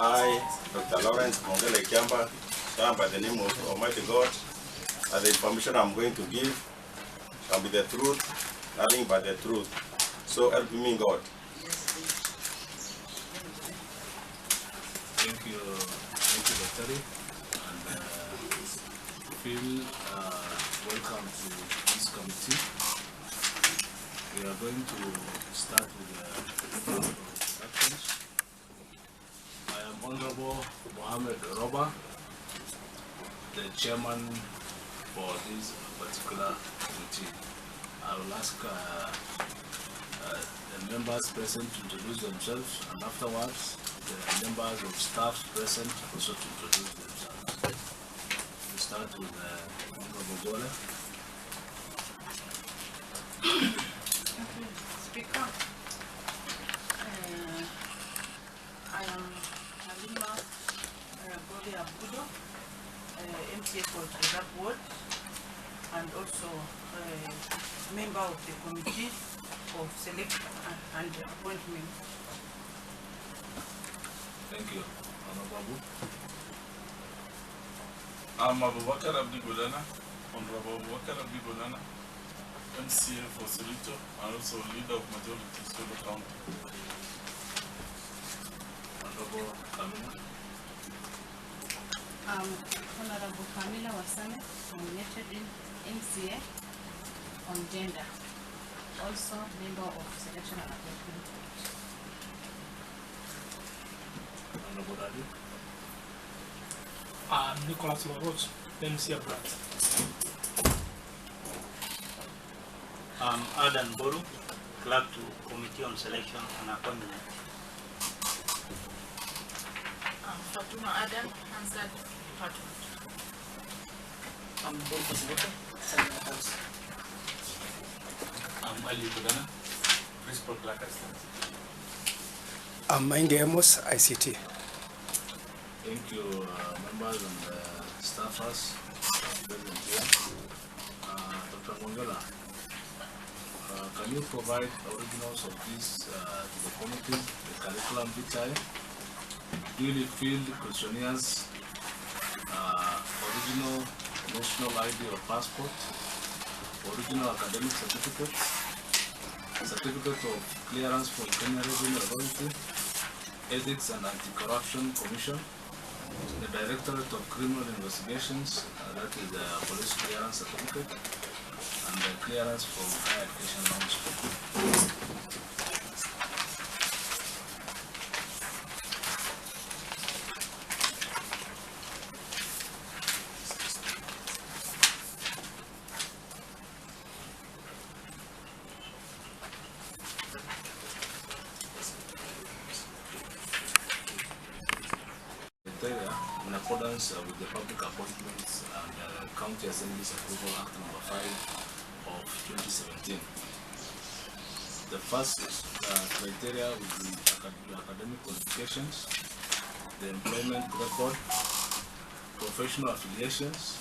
I, Dr. Lawrence Mwongela Ikiamba, swear by the name of Almighty God, that the information I'm going to give shall be the truth, nothing but the truth. So help me God. Thank you, Dr. And feel welcome to this committee. We are going to start with the introductions. I am Honorable Mohammed Roba, the chairman for this particular committee. I will ask the members present to introduce themselves, and afterwards the members of staff present also to introduce themselves. We start with Honorable Mwongela. Speaker, I am Halima Bode Abudo, MCA for Reserve Ward, and also a member of the Committee of Selection and Appointment. Thank you. Honorable. I'm Abubakar Abdi Godana, Honorable Abubakar Abdi Godana, MCA for Solito, and also leader of Majority Solo County. Honorable Kamila. Honorable Kamila Wasame, nominated in MCA on gender, also member of Selection and Appointment. Honorable Radu. Nicholas Lorot, MCA Brat. Adan Boru, Clerk to Committee on Selection and Appointment. Fatuma Adam, Hansard Department. Boru Sibota, Senate House. Ali Godana, Principal Clerk Assistant. Mind Amos, ICT. Thank you, members and staffers present here. Dr. Mwongela, can you provide originals of this to the committee, the curriculum vitae, duly filled questionnaires, original national ID or passport, original academic certificate, certificate of clearance from Kenya Revenue Authority, Ethics and Anti-Corruption Commission, the Directorate of Criminal Investigations, that is the police clearance certificate, and the clearance from Higher Education Loans. In accordance with the Public Appointments and County Assembly's Approval Act No. 5 of 2017. The first criteria will be academic qualifications, the employment record, professional affiliations,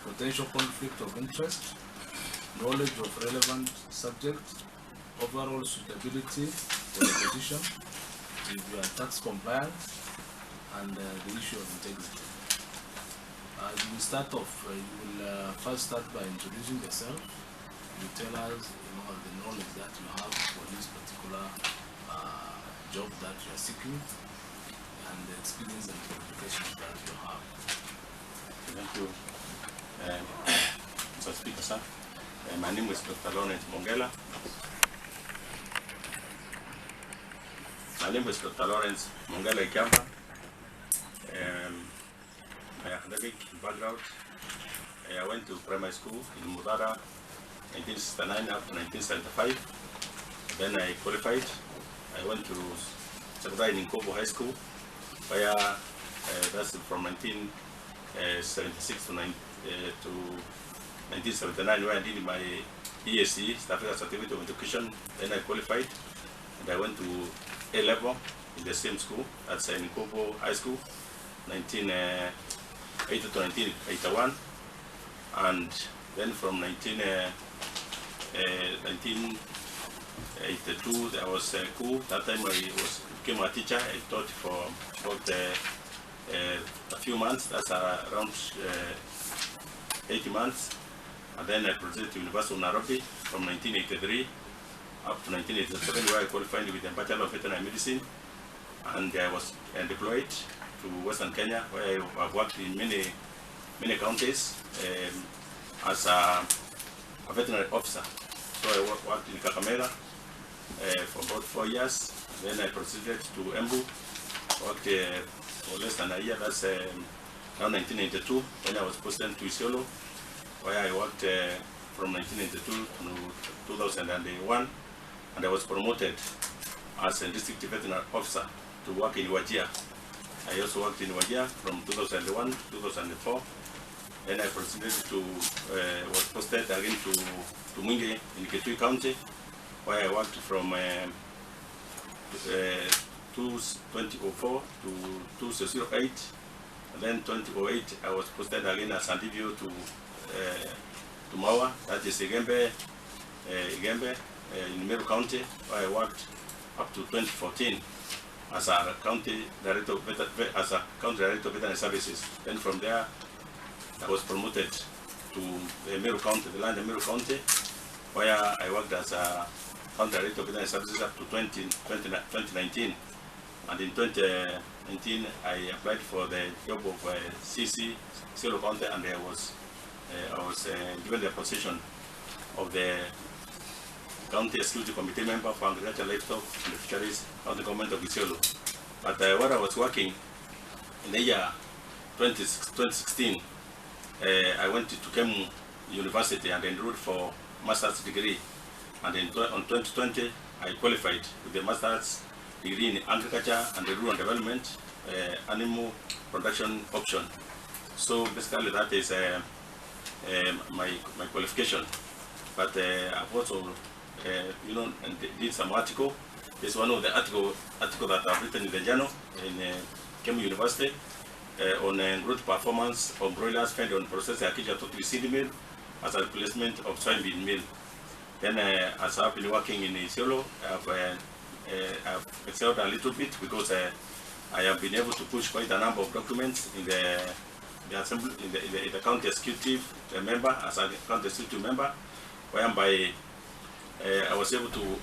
potential conflict of interest, knowledge of relevant subjects, overall suitability for the position, if you are tax compliant, and the issue of integrity. You will start off, you will first start by introducing yourself. You tell us the knowledge that you have for this particular job that you are seeking, and the experience and qualifications that you have. Thank you, Mr. Speaker, sir. My name is Dr. Lawrence Mwongela. My name is Dr. Lawrence Mwongela Ikiamba. My academic background, I went to primary school in Mudara 1969 up to 1975. Then I qualified. I went to secondary in Kobo High School, where that's from 1976 to 1979, where I did my ESC, Staff Certificate of Education. Then I qualified, and I went to A level in the same school, that's in Kobo High School, 1980 to 1981, and then from 1980 82, there was a coup. That time I became a teacher. I taught for about a few months. That's around 80 months. And then I proceeded to University of Nairobi from 1983 up to 1987, where I qualified with a Bachelor of Veterinary Medicine. And I was deployed to Western Kenya, where I've worked in many counties as a veterinary officer. So I worked in Kakamega for about 4 years. Then I proceeded to Embu, worked for less than a year. That's around 1992, when I was posted to Isiolo, where I worked from 1992 to 2001, and I was promoted as a district veterinary officer to work in Wajir. I also worked in Wajir from 2001 to 2004. Then I proceeded to, was posted again to Mwongela in Kitui County, where I worked from 2004 to 2008. And then 2008, I was posted again as Sandivio to Mawa, that is Ikiamba, in Meru County, where I worked up to 2014 as a county director of veterinary services. Then from there, I was promoted to the Meru County, the land of Meru County, where I worked as a county director of veterinary services up to 2019. And in 2019, I applied for the job of CC, Isiolo County, and I was given the position of the County Executive Committee member for Agriculture, Livestock and Fisheries of the government of Isiolo. But while I was working in the year 2016, I went to Kemu University and enrolled for master's degree. And on 2020, I qualified with the master's degree in agriculture and rural development, animal production option. So basically that is my qualification. But I've also did some article. This is one of the article that I've written in the journal in Kemu University on growth performance of broilers fed on processed acacia totally seed meal as a replacement of soybean meal. Then as I've been working in Isiolo, I've excelled a little bit because I have been able to push quite a number of documents in the assembly, in the county executive member, as a county executive member, whereby I was able to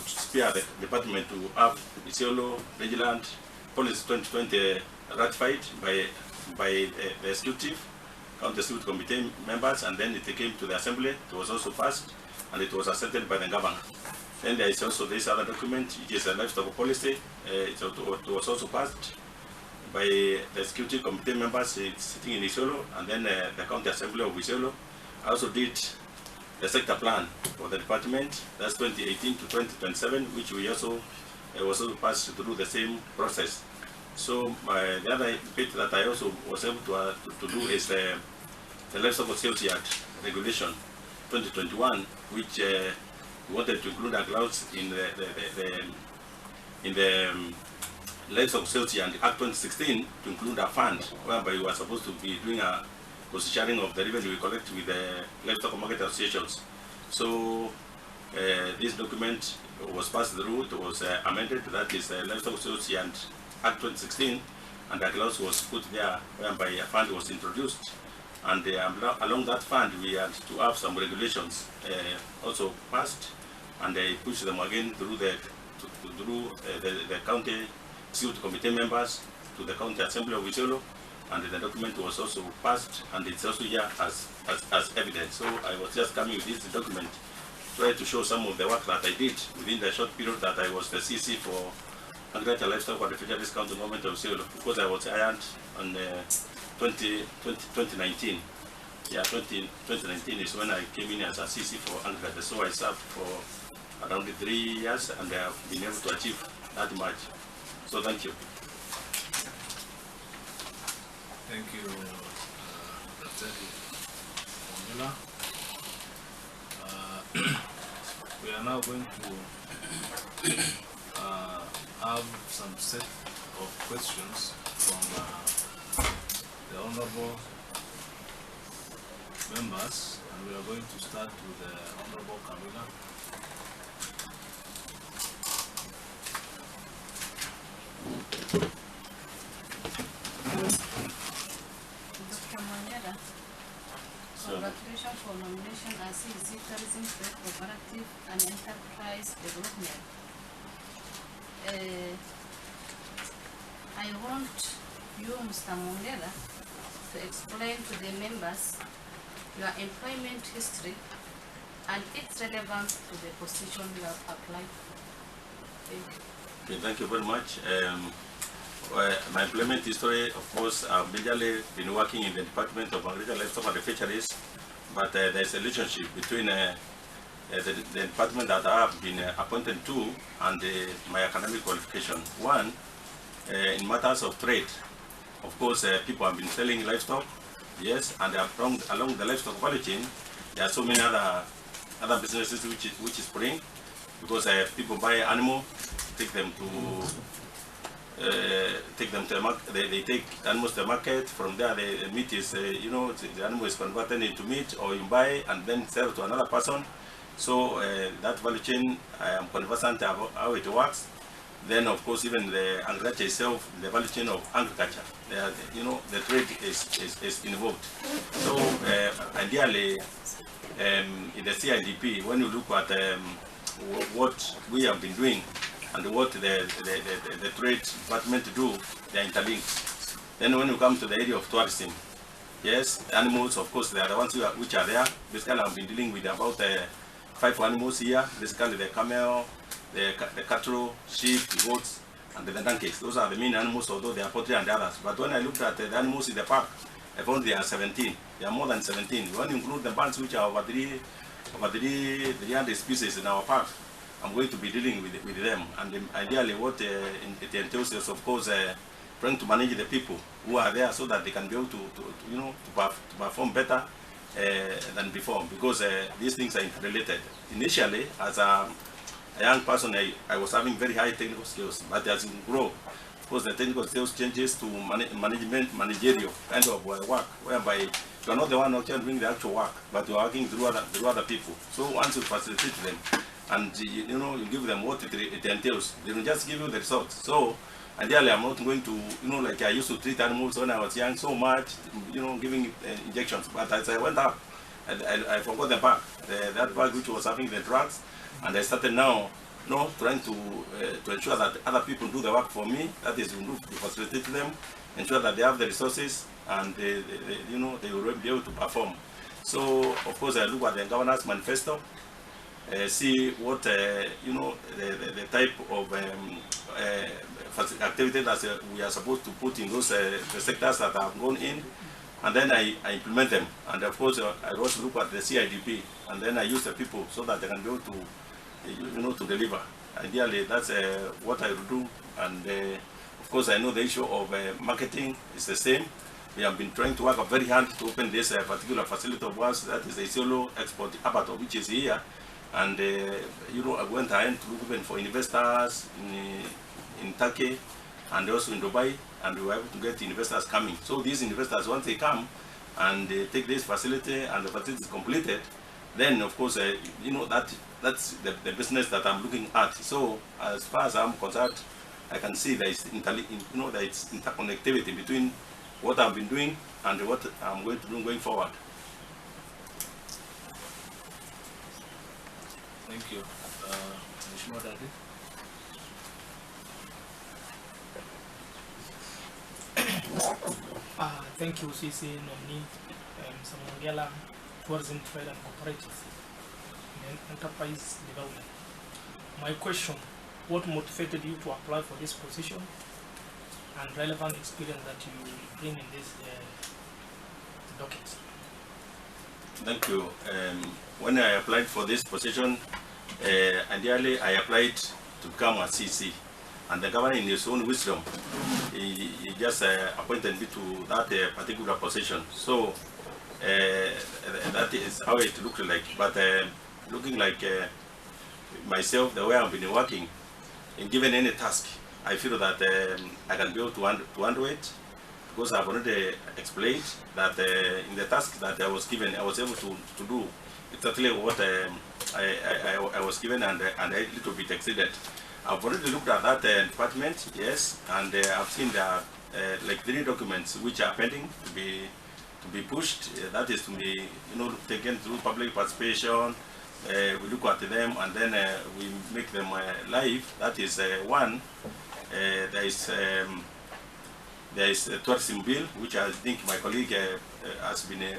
steer the department to have Isiolo Vigilant Policy 2020 ratified by the executive, county executive committee members, and then it came to the assembly. It was also passed, and it was accepted by the governor. Then there is also this other document, which is a livestock policy. It was also passed by the executive committee members sitting in Isiolo, and then the county assembly of Isiolo. I also did the sector plan for the department. That's 2018 to 2027, which we also was also passed through the same process. So the other bit that I also was able to do is the Livestock Sales Yard Regulation 2021, which we wanted to include a clause in the Livestock Sales Yard Act 2016 to include a fund whereby we were supposed to be doing a cost sharing of the revenue we collect with the livestock market associations. So this document was passed through. It was amended. That is the Livestock Sales Yard Act 2016, and a clause was put there whereby a fund was introduced. And along that fund, we had to have some regulations also passed, and they pushed them again through the county executive committee members to the county assembly of Isiolo, and the document was also passed, and it's also here as evidence. So I was just coming with this document, trying to show some of the work that I did within the short period that I was the CC for Agriculture, Livestock and Fisheries County Government of Isiolo, because I was hired on 2019. Yeah, 2019 is when I came in as a CC for Agriculture. So I served for around 3 years, and I have been able to achieve that much. So thank you. Thank you, Dr. Mwongela. We are now going to have some set of questions from the honorable members, and we are going to start with the Honorable Camilla. and Enterprise Development. I want you, Mr. Mwongela, to explain to the members your employment history and its relevance to the position you have applied for. Thank you. Okay, thank you very much. My employment history, of course, I've majorly been working in the Department of Agriculture, Livestock and Fisheries, but there's a relationship between the department that I have been appointed to and my academic qualification. One, in matters of trade, of course, people have been selling livestock, yes, and along the livestock value chain, there are so many other businesses which is spring, because people buy animal, take them to the market. They take animals to the market. From there, the meat is, the animal is converted into meat, or you buy and then sell to another person. So that value chain, I am conversant about how it works. Then, of course, even the agriculture itself, the value chain of agriculture, the trade is involved. So ideally, in the CIDP, when you look at what we have been doing and what the trade department do, they are interlinked. Then when you come to the area of tourism, yes, animals, of course, they are the ones which are there. Basically, I've been dealing with about 5 animals here. Basically, the camel, the cattle, sheep, goats, and the donkeys. Those are the main animals, although they are poultry and others. But when I looked at the animals in the park, I found there are 17. There are more than 17. When you include the birds, which are over 300 species in our park, I'm going to be dealing with them. And ideally, what it entails is, of course, trying to manage the people who are there so that they can be able to perform better than before, because these things are interrelated. Initially, as a young person, I was having very high technical skills, but as you grow, of course, the technical skills changes to managerial kind of work, whereby you are not the one actually doing the actual work, but you are working through other people. So once you facilitate them, and you give them what it entails, they will just give you the results. So ideally, I'm not going to, like I used to treat animals when I was young so much, giving injections. But as I went up, I forgot the bag, that bag which was having the drugs, and I started now, trying to ensure that other people do the work for me. That is, to facilitate them, ensure that they have the resources, and they will be able to perform. So, of course, I look at the governance manifesto, see what the type of activity that we are supposed to put in those the sectors that have gone in, and then I implement them. And of course, I also look at the CIDP, and then I use the people so that they can be able to to deliver. Ideally, that's what I will do. And of course, I know the issue of marketing is the same. We have been trying to work very hard to open this particular facility of ours, that is the Isiolo Export Abattoir, which is here. And I went ahead to look even for investors in Turkey and also in Dubai, and we were able to get investors coming. So these investors, once they come and they take this facility and the facility is completed, then of course that's the business that I'm looking at. So as far as I'm concerned, I can see there is interconnectivity between what I've been doing and what I'm going to do going forward. Thank you. Mheshimiwa Daddy. Thank you, CC Nominee, Mr. Mwongela, Tourism, Trade and Cooperatives, and Enterprise Development. My question, what motivated you to apply for this position and relevant experience that you bring in this docket? Thank you. When I applied for this position, ideally I applied to become a CC, and the governor in his own wisdom, he just appointed me to that particular position. So that is how it looked like. But looking like myself, the way I've been working, in given any task, I feel that I can be able to handle it, because I've already explained that in the task that I was given, I was able to do exactly what I was given, and a little bit exceeded. I've already looked at that department, yes, and I've seen there are like 3 documents which are pending to be pushed. That is to be taken through public participation, we look at them and then we make them live. That is one. There is a tourism bill, which I think my colleague has been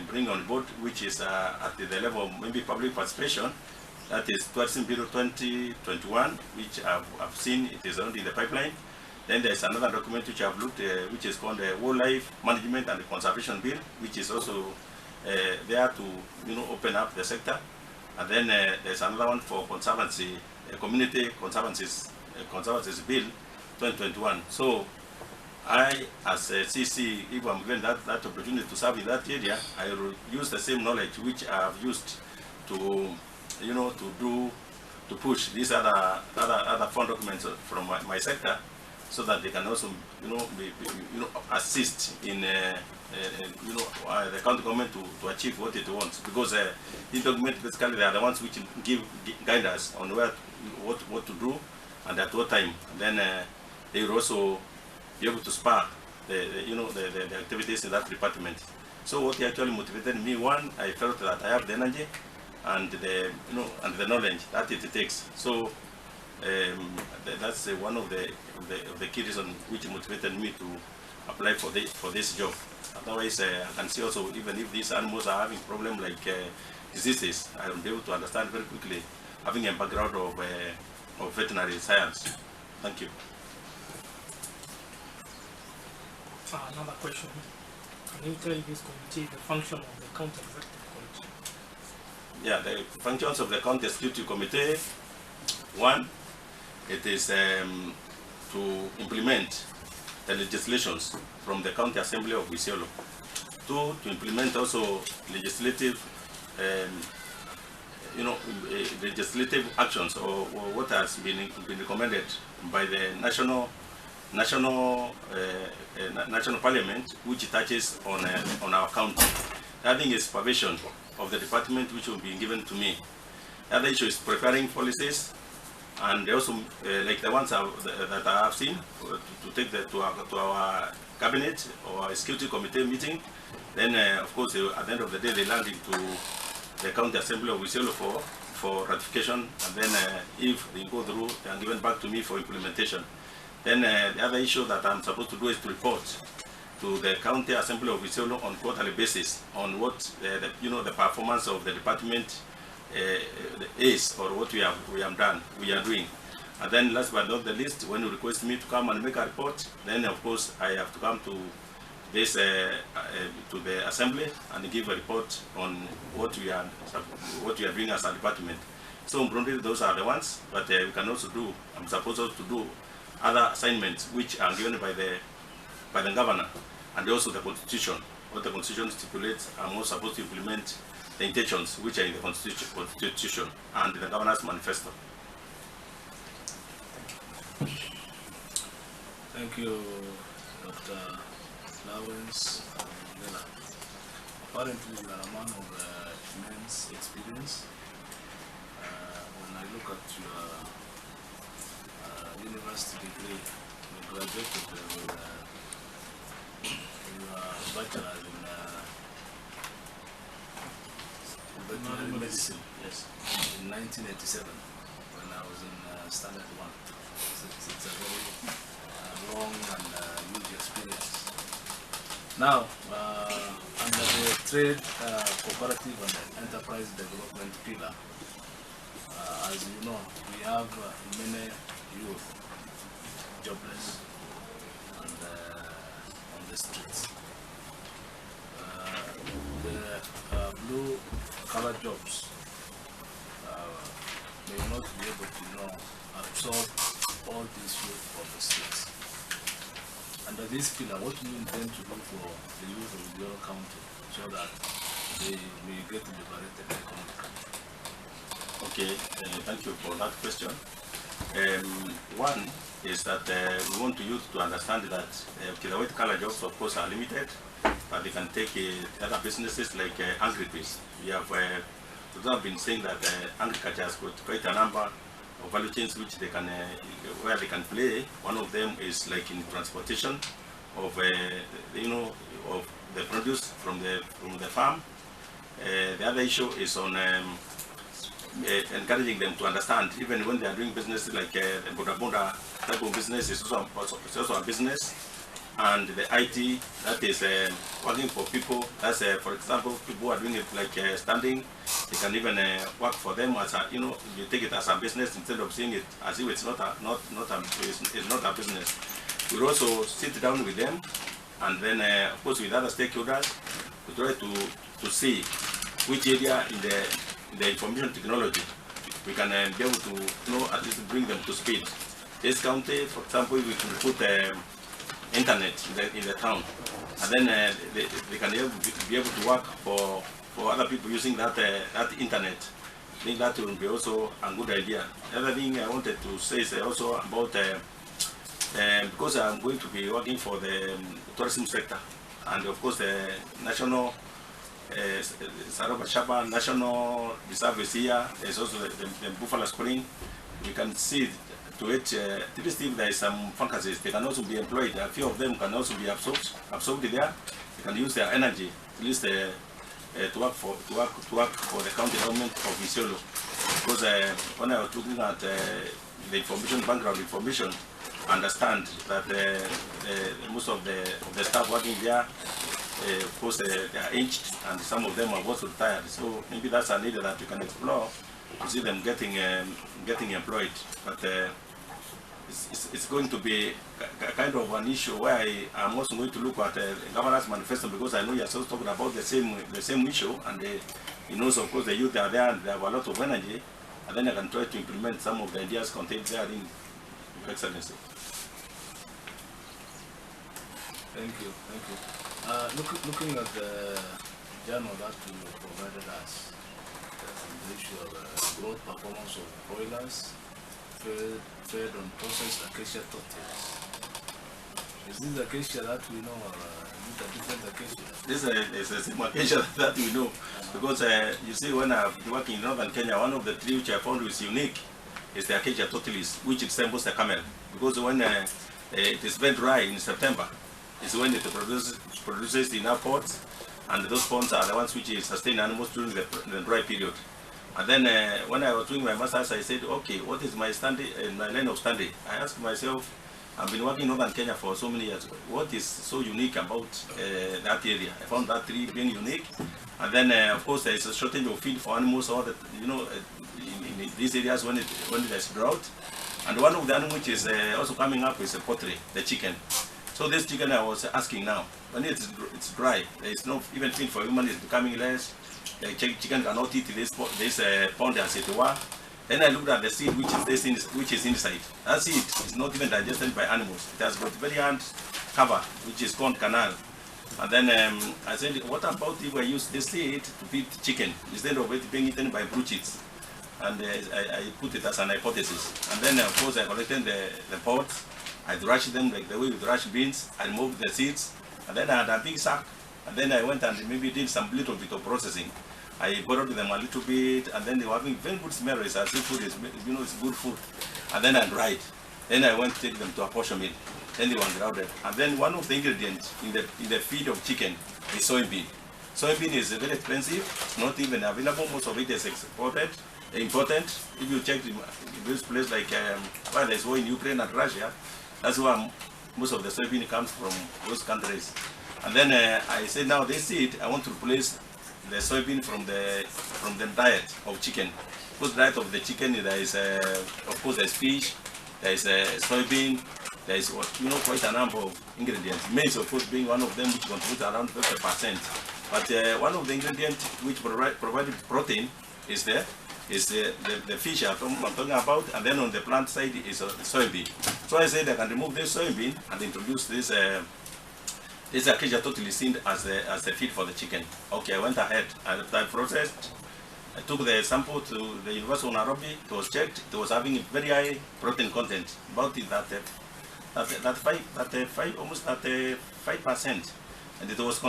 bringing on board, which is at the level of maybe public participation. That is tourism bill 2021, which I've seen it is already in the pipeline. Then there is another document which I've looked, which is called the Wildlife Management and Conservation Bill, which is also there to open up the sector. And then there's another one for conservancy, community conservancies bill 2021. So I, as a CC, if I'm given that opportunity to serve in that area, I will use the same knowledge which I've used to to push these other fund documents from my sector, so that they can also assist in the county government to achieve what it wants, because these documents basically they are the ones which give guidance on what to do and at what time, and then they will also be able to spur the activities in that department. So what actually motivated me, one, I felt that I have the energy and the knowledge that it takes. So that's one of the key reasons which motivated me to apply for this job. Otherwise, I can see also, even if these animals are having problems like diseases, I will be able to understand very quickly, having a background of veterinary science. Thank you. Another question. Can you tell this committee the function of the county executive committee? Yeah, the functions of the county executive committee: one, it is to implement the legislations from the county assembly of Isiolo. Two, to implement also legislative, legislative actions or what has been recommended by the national parliament, which touches on our county. The thing is supervision of the department, which will be given to me. The other issue is preparing policies, and also like the ones that I have seen, to take to our cabinet or executive committee meeting. Then of course at the end of the day they land into the county assembly of Isiolo for ratification, and then if they go through, they are given back to me for implementation. Then the other issue that I'm supposed to do is to report to the county assembly of Isiolo on quarterly basis on what the performance of the department is, or what we are doing. And then last but not the least, when you request me to come and make a report, then of course I have to come to this to the assembly and give a report on what we are doing as a department. So broadly, those are the ones, but we can also do, I'm supposed to do other assignments which are given by the governor, and also the constitution. What the constitution stipulates, I'm also supposed to implement the intentions which are in the constitution and the governor's manifesto. Thank you, Dr. Lawrence Mwongela. Apparently, you are a man of immense experience. When I look at your university degree, you graduated with your bachelor's in veterinary medicine. Yes, in 1987, when I was in Standard 1. So it's a very long and huge experience. Now, under the trade, cooperative and enterprise development pillar, as you know, we have many youth jobless and on the streets. The blue collar jobs may not be able to absorb all these youth from the streets. Under this pillar, what do you intend to do for the youth of your county so that they may get liberated economically? Okay, thank you for that question. One is that we want youth to understand that the white collar jobs, of course, are limited, but they can take other businesses like agribusiness. We have been saying that agriculture has got quite a number of value chains which they can, where they can play. One of them is like in transportation of of the produce from the farm The other issue is on encouraging them to understand, even when they are doing business like Boda type of business is also a business, and the IT, that is working for people. That's for example, people who are doing it like standing, they can even work for them as a, you take it as a business instead of seeing it as if it's not a business. We'll also sit down with them, and then of course with other stakeholders, we try to see which area in the information technology we can be able to at least bring them to speed. This county, for example, we can put internet in the town, and then they can be able to work for other people using that internet. I think that will be also a good idea. The other thing I wanted to say is also about because I'm going to be working for the tourism sector, and of course the national Saraba Shaba National Reserve is here. There's also the Buffalo Spring. We can see to it, at least if there is some fantasies, they can also be employed. A few of them can also be absorbed there. They can use their energy at least to work for the county government of Isiolo. Because when I was looking at the information, background information, I understand that most of the staff working there, of course, they are aged, and some of them are also retired. So maybe that's a need that you can explore to see them getting employed. But it's going to be kind of an issue where I'm also going to look at the governance manifesto, because I know you're also talking about the same issue, and he knows, of course, the youth are there and they have a lot of energy, and then I can try to implement some of the ideas contained there in Your Excellency. Thank you. Looking at the journal that you provided us, the issue of growth performance of broilers fed on processed acacia tortillas. Is this acacia that we know, or is it a different acacia? This is the same acacia that we know, because you see, when I've been working in northern Kenya, one of the trees which I found is unique is the acacia tortilis, which resembles the camel, because when it is very dry in September, is when it produces enough pods, and those ponds are the ones which sustain animals during the dry period. And then when I was doing my master's, I said, okay, what is my line of study? I asked myself, I've been working in northern Kenya for so many years. What is so unique about that area? I found that tree being unique. And then, of course, there is a shortage of feed for animals, or that, in these areas when there's drought. And one of the animals which is also coming up is a poultry, the chicken. So this chicken I was asking now, when it's dry, there is no even feed for human, it's becoming less. The chicken cannot eat this pond as it were. Then I looked at the seed which is inside. That seed is not even digested by animals. It has got very hard cover, which is called canal. And then I said, what about if I use this seed to feed chicken instead of it being eaten by broodchicks? And I put it as an hypothesis. And then of course I collected the pods. I thrashed them like the way we thrash beans. I removed the seeds, and then I had a big sack. And then I went and maybe did some little bit of processing. I borrowed them a little bit, and then they were having very good smell. It's as if food is, it's good food. And then I dried. Then I went to take them to a portion mill. Then they were grounded. And then one of the ingredients in the feed of chicken is soybean. Soybean is very expensive. It's not even available. Most of it is imported. If you check this place like where there's war in Ukraine and Russia, that's where most of the soybean comes from, those countries. And then I said, now this seed, I want to replace the soybean from the diet of chicken. Because the diet of the chicken, there is, of course, there's fish, there is soybean, there is quite a number of ingredients. Maize, of course, being one of them, which contributes around 50%. But one of the ingredients which provided protein is the fish I'm talking about, and then on the plant side is soybean. So I said I can remove this soybean and introduce this acacia tortilis seed as the feed for the chicken. Okay, I went ahead and I processed. I took the sample to the University of Nairobi. It was checked. It was having a very high protein content, about almost 5%. And it was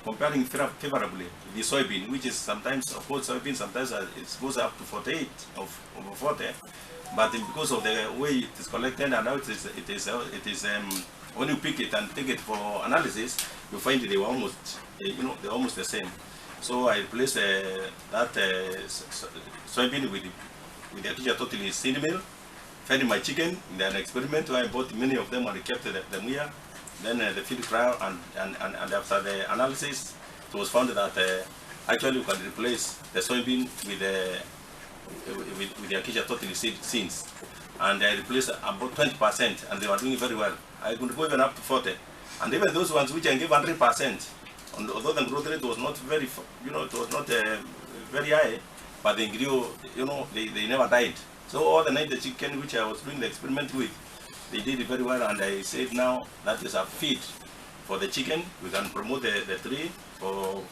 comparing favorably with the soybean, which is sometimes, of course, soybean sometimes it goes up to 48 over 40, but because of the way it is collected and now it is when you pick it and take it for analysis, you find they were almost, they're almost the same. So I replaced that soybean with the Acacia totally seed meal, fed my chicken in an experiment where I bought many of them and kept them here. Then the field trial and after the analysis, it was found that actually you can replace the soybean with the Acacia totally seeds. And I replaced about 20%, and they were doing very well. I could go even up to 40. And even those ones which I gave 100%, although the growth rate was not very, it was not very high, but they grew, they never died. So all the night the chicken which I was doing the experiment with, they did it very well, and I said now that is a feed for the chicken. We can promote the tree for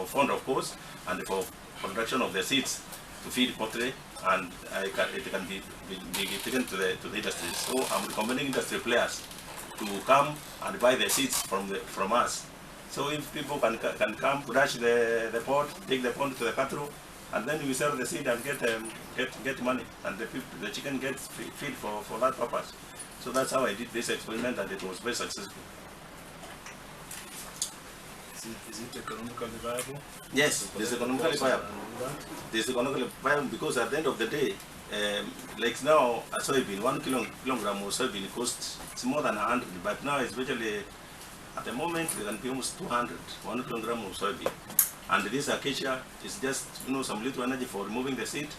fund of course, and for production of the seeds to feed poultry, and it can be taken to the industry. So I'm recommending industry players to come and buy the seeds from us. So if people can come, crush the pod, take the pod to the cattle, and then we sell the seed and get money, and the chicken gets feed for that purpose. So that's how I did this experiment, and it was very successful. Is it economically viable? Yes, it is economically viable. It is economically viable because at the end of the day, like now a soybean, 1 kilogram of soybean costs more than 100, but now especially at the moment we can pay almost 200, 1 kilogram of soybean. And this acacia is just some little energy for removing the seed,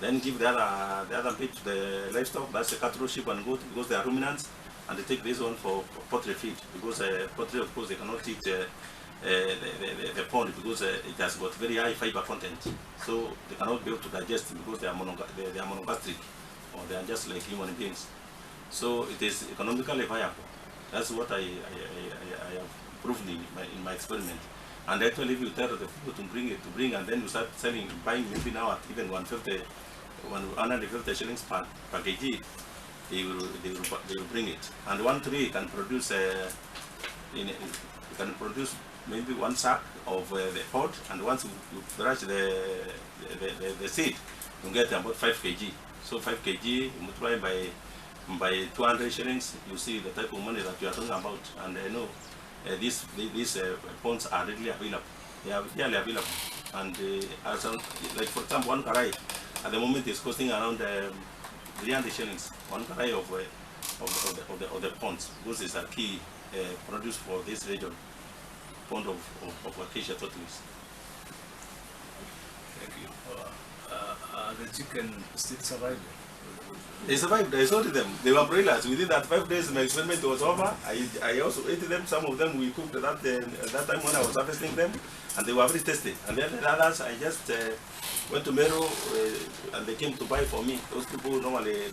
then give the other bit to the livestock, that's the cattle, sheep and goat, because they are ruminants, and they take this one for poultry feed, because poultry of course they cannot eat the pond because it has got very high fiber content, so they cannot be able to digest because they are monogastric, or they are just like human beings. So it is economically viable. That's what I have proven in my experiment. And actually, if you tell the people to bring, and then you start selling, buying maybe now at even 150 shillings per kg, they will bring it. And one tree can produce maybe one sack of the pod, and once you thrash the seed, you get about 5 kg. So 5 kg you multiply by 200 shillings, you see the type of money that you are talking about. And I know these ponds are readily available. They are readily available. And like for example, one karai at the moment is costing around 300 shillings. One karai of the ponds, because it's a key produce for this region. Pond of acacia tortoise. Thank you. The chicken still surviving? They survived. I sold them. They were broilers. Within that 5 days, my experiment was over. I also ate them. Some of them we cooked at that time when I was harvesting them, and they were very tasty. And then the others, I just went to Meru, and they came to buy for me. Those people normally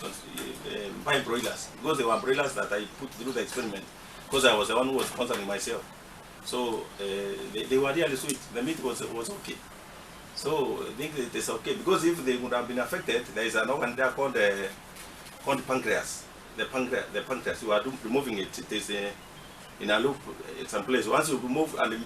buy broilers, because they were broilers that I put through the experiment, because I was the one who was sponsoring myself. So they were really sweet. The meat was okay. So I think it is okay, because if they would have been affected, there is an organ there called pancreas. The pancreas. You are removing it. It is in a loop in some place. Once you remove and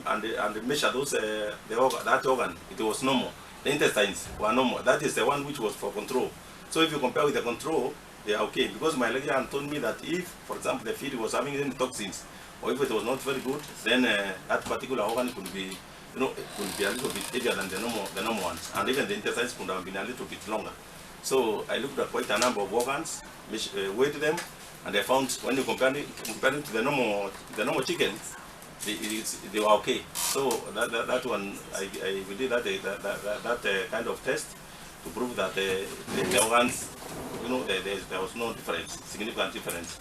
measure that organ, it was normal. The intestines were normal. That is the one which was for control. So if you compare with the control, they are okay. Because my lecturer told me that if, for example, the feed was having any toxins, or if it was not very good, then that particular organ could be, it could be a little bit heavier than the normal ones, and even the intestines could have been a little bit longer. So I looked at quite a number of organs, weighed them, and I found when you compare it to the normal chicken, they were okay. So that one, we did that kind of test to prove that the organs, there was no difference, significant difference.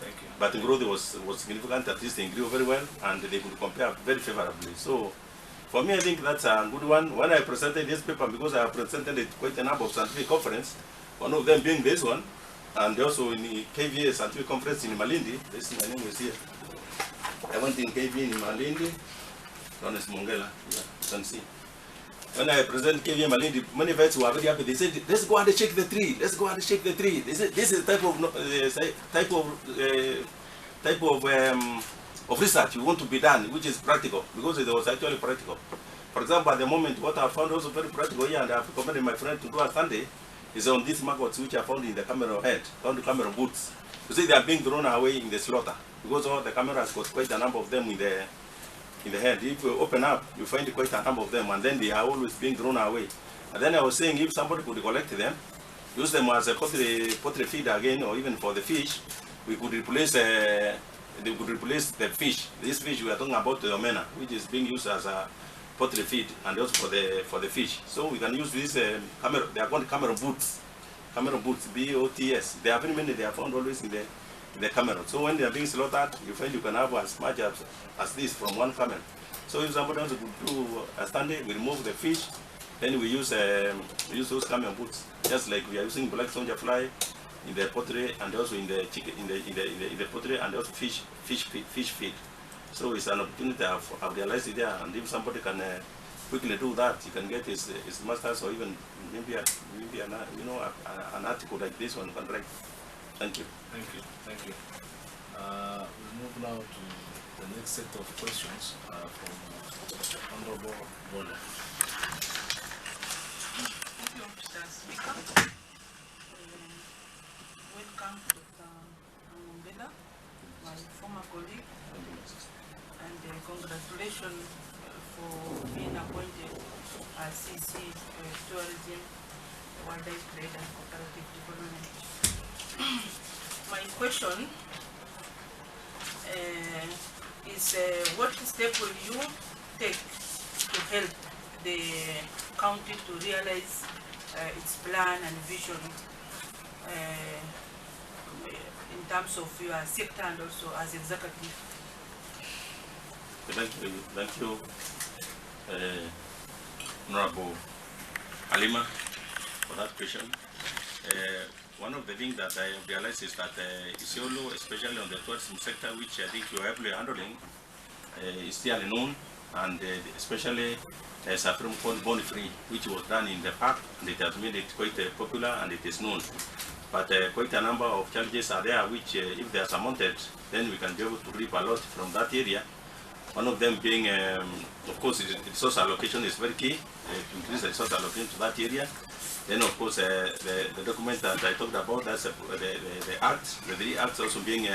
Thank you. But the growth was significant. At least they grew very well, and they could compare very favorably. So for me, I think that's a good one. When I presented this paper, because I have presented it quite a number of scientific conferences, one of them being this one, and also in the KVA scientific conference in Malindi. This is my name is here. I went in KVA in Malindi, known as Mwongela. Yeah, you can see. When I presented KVA Malindi, many vets were very happy. They said, "Let's go and shake the tree. Let's go and shake the tree." They said, "This is the type of research we want to be done, which is practical," because it was actually practical. For example, at the moment, what I found also very practical here, and I have recommended my friend to do a Sunday, is on these maggots which are found in the camera head, on the camera boots. You see, they are being thrown away in the slaughter, because all the cameras got quite a number of them in in the head. If you open up, you find quite a number of them, and then they are always being thrown away. And then I was saying, if somebody could collect them, use them as a poultry feed again, or even for the fish, we could replace they could replace the fish. This fish we are talking about, the omena, which is being used as a poultry feed and also for the fish. So we can use this camera. They are called camera boots. Camera boots, BOTS. They are very many. They are found always in the camera. So when they are being slaughtered, you find you can have as much as this from one camera. So if somebody wants to do a standing, we remove the fish. Then we use those camera boots, just like we are using black soldier fly in the poultry and also in the chicken in the poultry and also fish feed. So it's an opportunity I've realized it there, and if somebody can quickly do that, you can get his masters or even maybe an article like this one you can write. Thank you. Thank you. Thank you. We'll move now to the next set of questions from Honorable Bola. Thank you, Mr. Speaker. Welcome, Dr. Mwongela, my former colleague, and congratulations for being appointed as CC Tourism, Wildlife Trade and Cooperative Development. My question is what step will you take to help the county to realize its plan and vision in terms of your sector and also as executive? Thank you, Honorable Halima, for that question. One of the things that I realized is that Isiolo, especially on the tourism sector, which I think you are heavily handling, is still unknown, and especially there's a film called Born Free, which was done in the park, and it has made it quite popular and it is known. But quite a number of challenges are there, which if they are surmounted, then we can be able to reap a lot from that area. One of them being, of course, the resource allocation is very key, to increase the resource allocation to that area. Then, of course, the document that I talked about, that's the act, the 3 acts also being,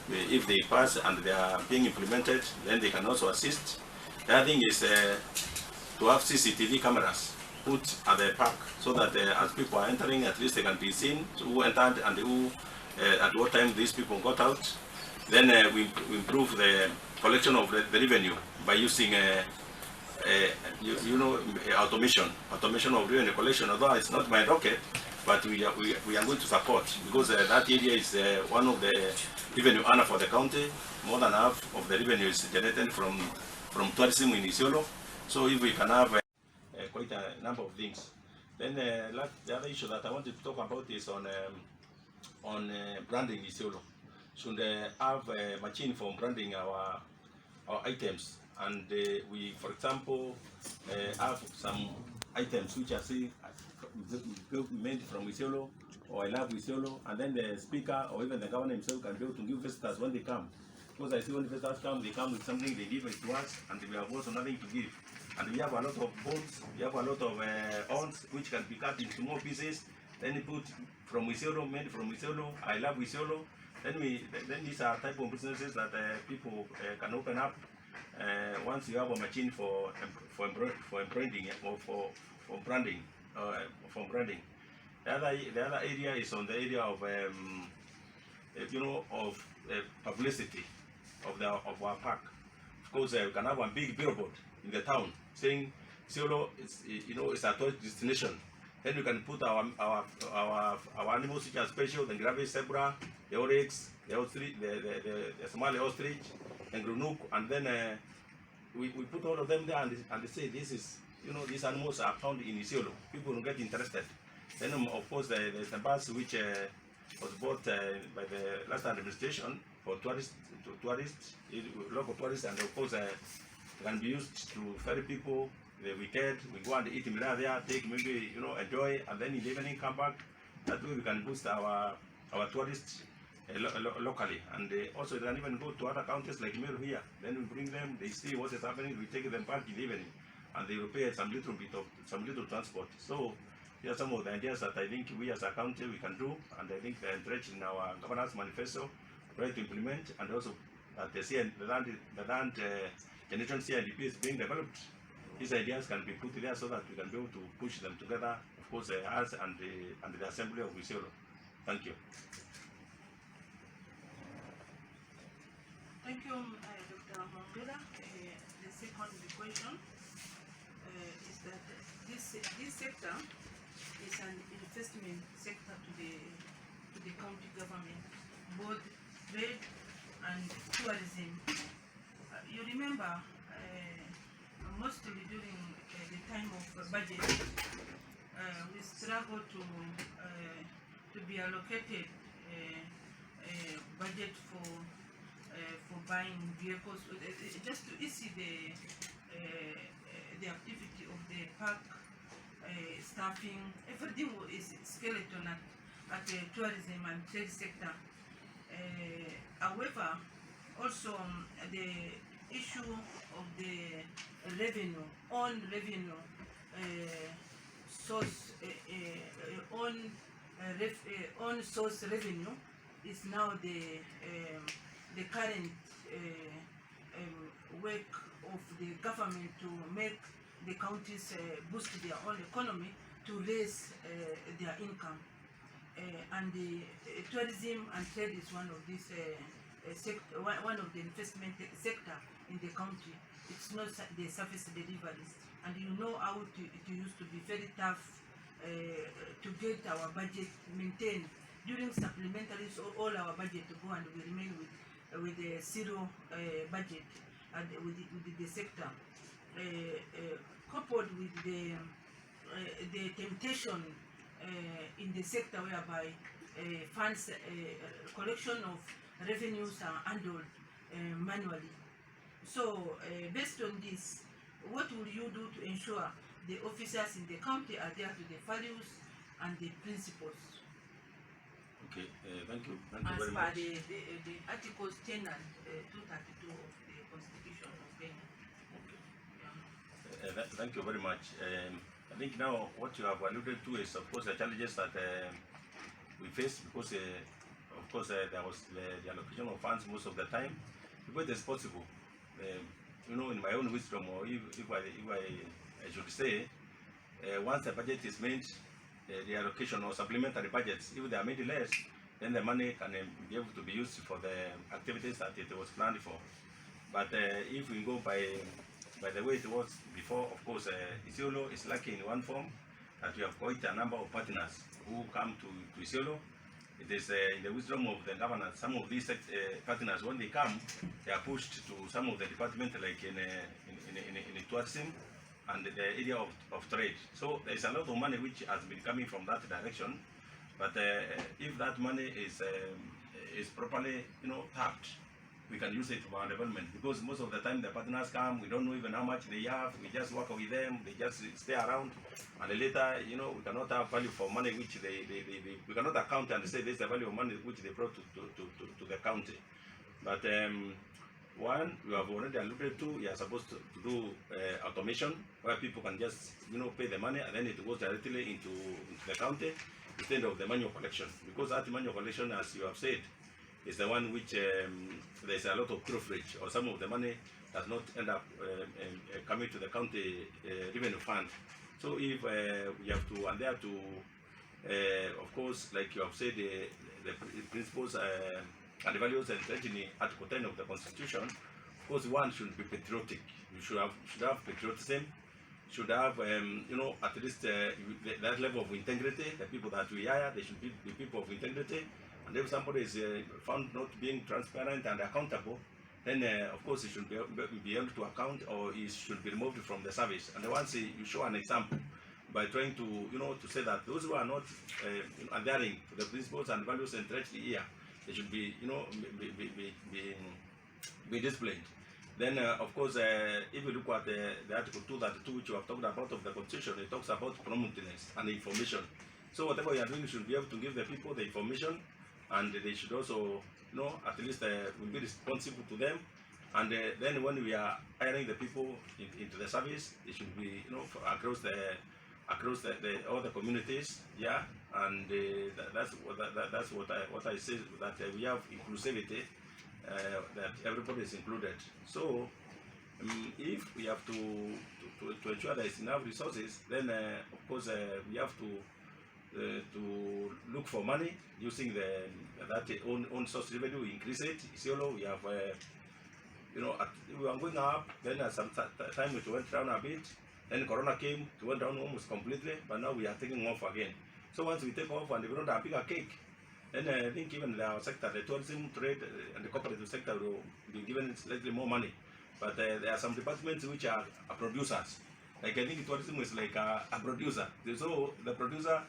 if they pass and they are being implemented, then they can also assist. The other thing is to have CCTV cameras put at the park so that as people are entering, at least they can be seen who entered and who, at what time these people got out. Then we improve the collection of the revenue by using automation of revenue collection. Although it's not my rocket, but we are going to support, because that area is one of the revenue earner for the county. More than half of the revenue is generated from tourism in Isiolo. So if we can have quite a number of things. Then the other issue that I wanted to talk about is on branding Isiolo. Should have a machine for branding our items, and we, for example, have some items which are say made from Isiolo, or I love Isiolo, and then the speaker or even the governor himself can be able to give visitors when they come. Because I see when visitors come, they come with something, they give it to us, and we have also nothing to give. And we have a lot of bones, we have a lot of horns which can be cut into small pieces, then you put from Isiolo, made from Isiolo, I love Isiolo. Then these are type of businesses that people can open up once you have a machine for branding or for branding. The other area is on the area of publicity of our park. Of course, we can have a big billboard in the town saying Isiolo is it's a tourist destination. Then we can put our animals which are special, the Grave zebra, the oryx, the ostrich, the Somali ostrich, and Grunuk, and then we put all of them there, and they say this is, these animals are found in Isiolo. People will get interested. Then of course there's the bus which was bought by the last administration for tourists, local tourists, and of course it can be used to ferry people. The weekend, we go and eat mila there, take maybe, enjoy, and then in the evening come back. That way we can boost our tourists locally. And also they can even go to other counties like Meru here. Then we bring them, they see what is happening, we take them back in the evening, and they will pay some little transport. So here are some of the ideas that I think we as a county we can do, and I think they're entrenched in our governance manifesto, try to implement, and also that the land generation CIDP is being developed, these ideas can be put there so that we can be able to push them together, of course, us and the Assembly of Isiolo. Thank you. Thank you, Dr. Mwongela. The second question is that this sector is an investment sector to the county government, both trade and tourism. You remember, mostly during the time of budget, we struggled to be allocated budget for buying vehicles, just to ease the activity of the park, staffing, everything is skeleton at the tourism and trade sector. However, also the issue of the revenue, source, on source revenue is now the current work of the government to make the counties boost their own economy to raise their income. And the tourism and trade is one of these one of the investment sector in the country. It's not the service deliveries, and you know how it used to be very tough to get our budget maintained. During supplementaries, all our budget to go, and we remain with the zero budget and with the sector, coupled with the temptation in the sector whereby funds collection of revenues are handled manually. So based on this, what will you do to ensure the officers in the county are there to the values and the principles? Okay, thank you very As much. per the Articles 10 and 232 of the Constitution of Kenya. Okay. Thank you very much. I think now what you have alluded to is, of course, the challenges that we face, because, of course, there was the allocation of funds most of the time. If it is possible, you know, in my own wisdom, or if I should say, once the budget is made, the allocation or supplementary budgets, if they are made less, then the money can be able to be used for the activities that it was planned for. But if we go by the way it was before, of course, Isiolo is lucky in one form that we have quite a number of partners who come to Isiolo. It is in the wisdom of the governor. Some of these partners, when they come, they are pushed to some of the departments, like in tourism and the area of trade. So there is a lot of money which has been coming from that direction. But if that money is properly, tapped, we can use it for our development, because most of the time the partners come, we don't know even how much they have, we just work with them, they just stay around, and later, we cannot have value for money which we cannot account and say this is the value of money which they brought to the county. But one, you have already alluded to, you are supposed to do automation, where people can just, pay the money and then it goes directly into the county instead of the manual collection, because that manual collection, as you have said, is the one which there's a lot of proofread, or some of the money does not end up coming to the county revenue fund. So if we have to adhere to, of course, like you have said, the principles and the values and in Article 10 of the Constitution, of course, one should be patriotic. You should have patriotism. Should have, at least that level of integrity. The people that we hire, they should be people of integrity. And if somebody is found not being transparent and accountable, then of course he should be able to account, or he should be removed from the service. And once you show an example by trying to, to say that those who are not adhering to the principles and values entrenched here, they should be, be disciplined. Then, of course, if you look at the Article 232, which you have talked about of the Constitution, it talks about promptness and information. So whatever you are doing, you should be able to give the people the information, and they should also, at least will be responsible to them. And then when we are hiring the people into the service, they should be, across all the communities, yeah. And that's what I say, that we have inclusivity that everybody is included. So if we have to ensure there is enough resources, then of course we have to look for money using that own source revenue. We increase it. Isiolo, we have we were going up. Then at some time it went down a bit. Then Corona came, it went down almost completely. But now we are taking off again. So once we take off and we don't have a bigger cake, then I think even our sector, the tourism, trade, and the cooperative sector will be given slightly more money. But there are some departments which are producers. Like I think tourism is like a producer. So the producer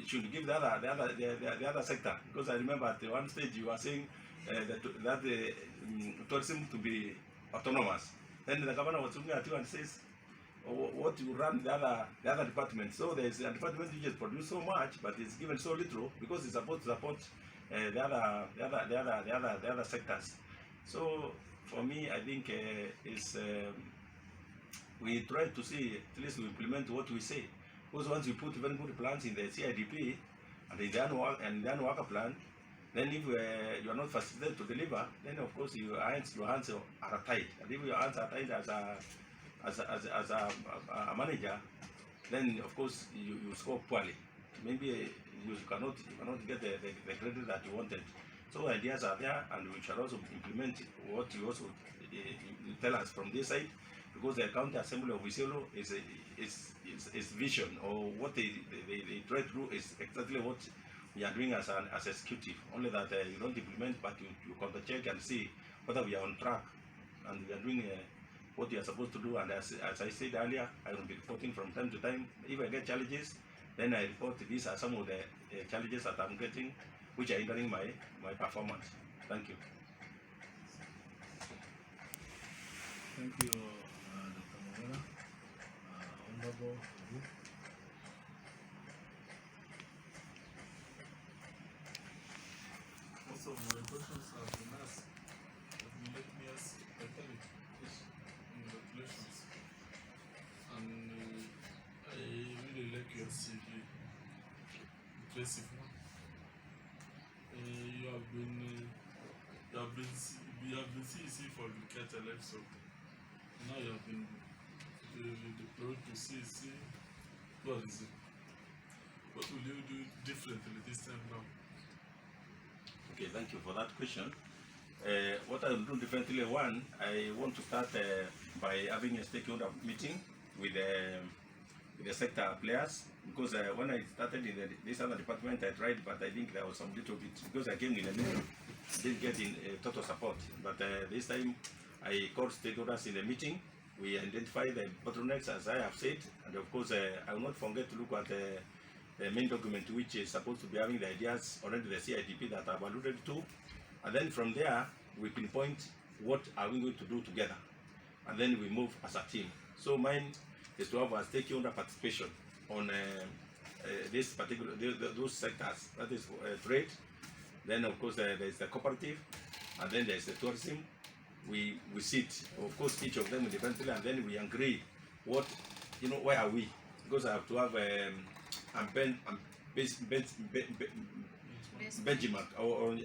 should give the other sector. Because I remember at one stage you were saying that tourism to be autonomous. Then the governor was looking at you and says, what you run the other department. So there's a department which has produced so much, but it's given so little because it's supposed to support the other sectors. So for me, I think we try to see at least we implement what we say. Because once you put very good plans in the CIDP and in the annual worker plan, then if you are not facilitated to deliver, then of course your hands are tied. And if your hands are tied as a manager, then of course you score poorly. Maybe you cannot get the credit that you wanted. So ideas are there, and we shall also implement what you also tell us from this side, because the county assembly of Isiolo is vision, or what they try to do is exactly what we are doing as executive. Only that you don't implement, but you counter check and see whether we are on track and we are doing what we are supposed to do. And as I said earlier, I will be reporting from time to time. If I get challenges, then I report these are some of the challenges that I'm getting, which are hindering my performance. Thank you. Thank you, Dr. Mwongela. Honorable Abu. Most of my questions have been asked, but let me ask a colleague. Congratulations. And I really like your CV. Impressive one. You have been CEC for the Keta life, so now you have been deployed to CEC tourism. What will you do differently this time now? Okay, thank you for that question. What I will do differently, one, I want to start by having a stakeholder meeting with the sector players, because when I started in this other department, I tried, but I think there was some little bit, because I came in the middle, didn't get in total support. But this time, I called stakeholders in the meeting. We identified the bottlenecks, as I have said, and of course, I will not forget to look at the main document, which is supposed to be having the ideas already, the CIDP that I've alluded to. And then from there, we pinpoint what are we going to do together. And then we move as a team. So mine is to have a stakeholder participation on this particular, those sectors. That is trade. Then of course there is the cooperative, and then there is the tourism. We sit, of course, each of them independently, and then we agree what, where are we? Because I have to have benchmark, or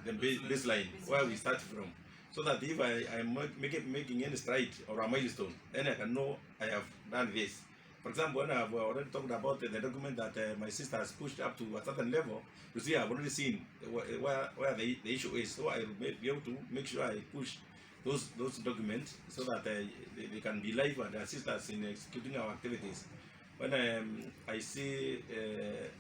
the baseline where we start from, so that if I am making any stride or a milestone, then I can know I have done this. For example, when I have already talked about the document that my sister has pushed up to a certain level, you see, I've already seen where the issue is, so I will be able to make sure I push those documents so that they can be live and assist us in executing our activities. When I see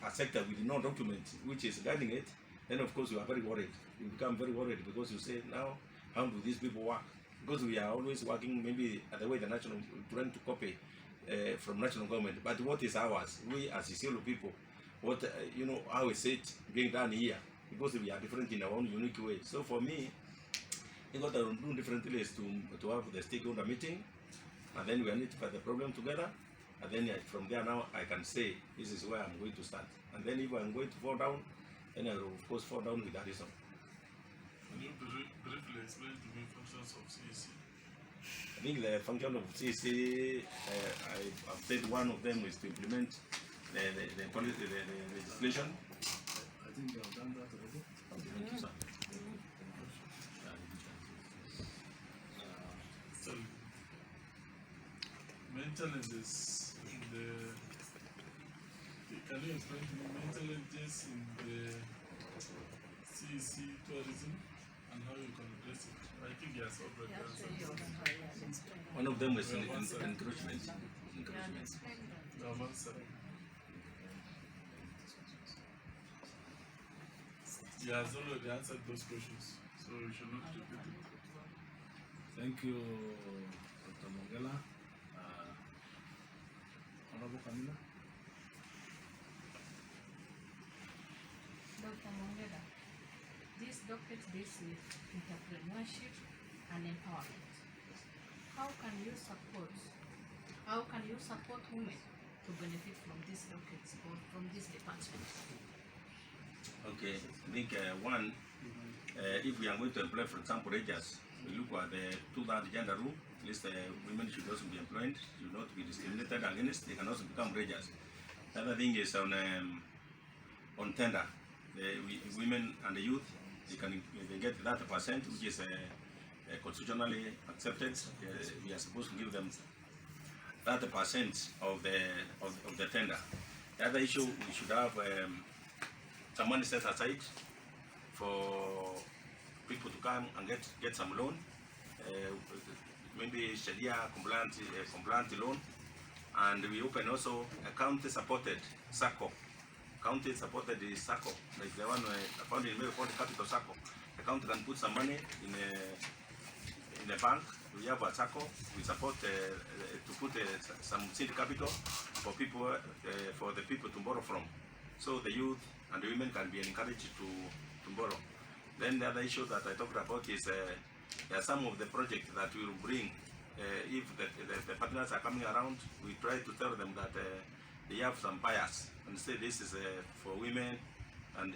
a sector with no document which is guiding it, then of course you are very worried. You become very worried because you say, now, how do these people work? Because we are always working maybe at the way the national, trying to copy from national government. But what is ours? We as Isiolo people, what, how is it being done here? Because we are different in our own unique way. So for me, what I will do differently is to have the stakeholder meeting, and then we identify the problem together, and then from there now I can say this is where I'm going to start. And then if I'm going to fall down, then I will of course fall down with that reason. Can you briefly explain to me functions of CEC? I think the function of CEC, I've said one of them is to implement the legislation. I think you have done that already. Thank you, sir. So, main challenges in the, can you explain to me main challenges in the CEC tourism and how you can address it? I think he has already answered. One of them is We have answered. encroachment. We have answered. He has already answered those questions, so we should not repeat it. Thank you, Dr. Mwongela. Honorable Camilla. Dr. Mwongela, this docket deals with entrepreneurship and empowerment. How can you support women to benefit from these dockets or from this department? Okay, I think one, if we are going to employ, for example, rangers, we look at the 2/3 gender rule. At least women should also be employed, should not be discriminated against. They can also become rangers. The other thing is on tender. Women and the youth, they get 30%, which is constitutionally accepted. We are supposed to give them 30% of the tender. The other issue, we should have some money set aside for people to come and get some loan, maybe Sharia compliant loan, and we open also a county-supported SACCO. County-supported SACCO, like the one found in Mary Capital SACCO. The county can put some money in a bank. We have a SACCO. We support to put some seed capital for people, for the people to borrow from. So the youth and the women can be encouraged to borrow. Then the other issue that I talked about is there are some of the projects that we will bring. If the partners are coming around, we try to tell them that they have some bias and say this is for women and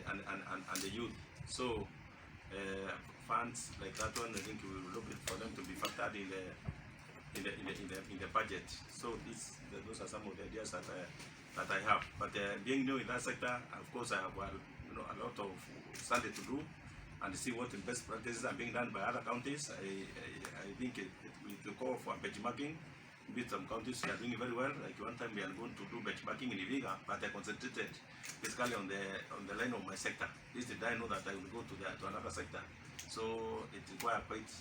the youth. So funds like that one, I think we will look for them to be factored in the budget. So those are some of the ideas that I have. But being new in that sector, of course, I have a lot of study to do and see what the best practices are being done by other counties. I think it will call for benchmarking. With some counties are doing very well. Like one time we are going to do benchmarking in Iviga, but I concentrated basically on the line of my sector. This did I know that I will go to another sector. So it requires quite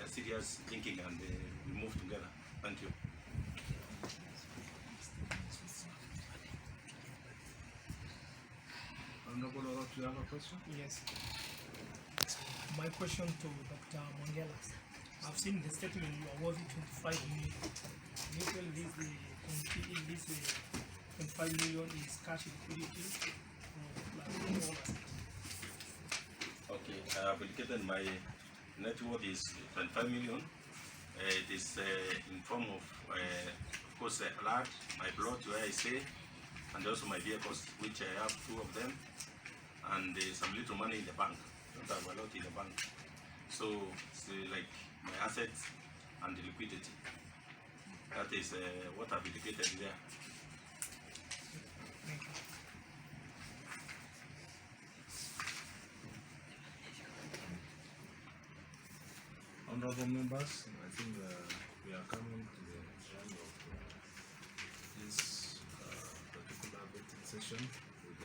serious thinking, and we move together. Thank you. Honorable, do you have a question? Yes. My question to Dr. Mwongela. I've seen the statement you awarded 25 million. Can you tell this 25 million is cash liquidity or all? Okay, I have indicated my net worth is 25 million. It is in form of course, land, my plot where I stay, and also my vehicles, which I have 2 of them, and some little money in the bank. Don't have a lot in the bank. So it's like my assets and the liquidity. That is what I've indicated there. Thank you. Honorable members, I think we are coming to the end of this particular voting session with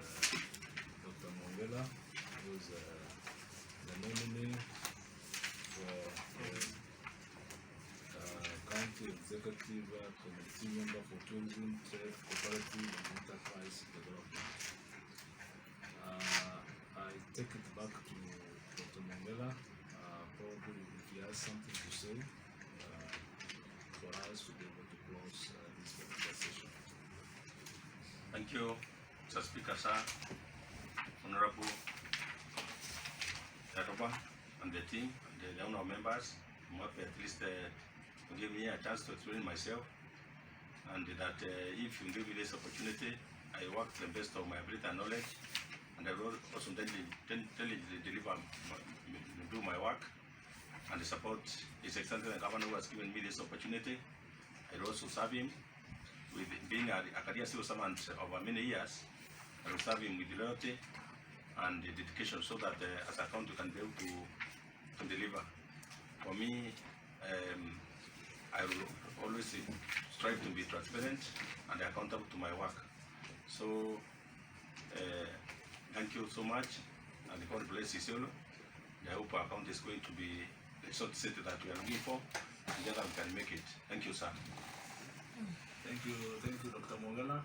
Dr. Mwongela, who is the nominee for County Executive Committee member for Tourism, Trade, Cooperative and Enterprise Development. I take it back to Dr. Mwongela. Probably if he has something to say for us to be able to close this particular session. Thank you, Mr. Speaker, sir, Honorable Yaroba, and the team, and the honorable members, who have at least to give me a chance to explain myself, and that if you give me this opportunity, I work to the best of my ability and knowledge, and I will also intelligently deliver, do my work, and the support His Excellency the Governor who has given me this opportunity. I will also serve him with being a career civil servant over many years. I will serve him with loyalty and the dedication so that as a county can be able to deliver. For me, I will always strive to be transparent and accountable to my work. So thank you so much, and God bless Isiolo. I hope our county is going to be the sort of city that we are looking for. Together we can make it. Thank you, sir. Thank you, Dr. Mwongela.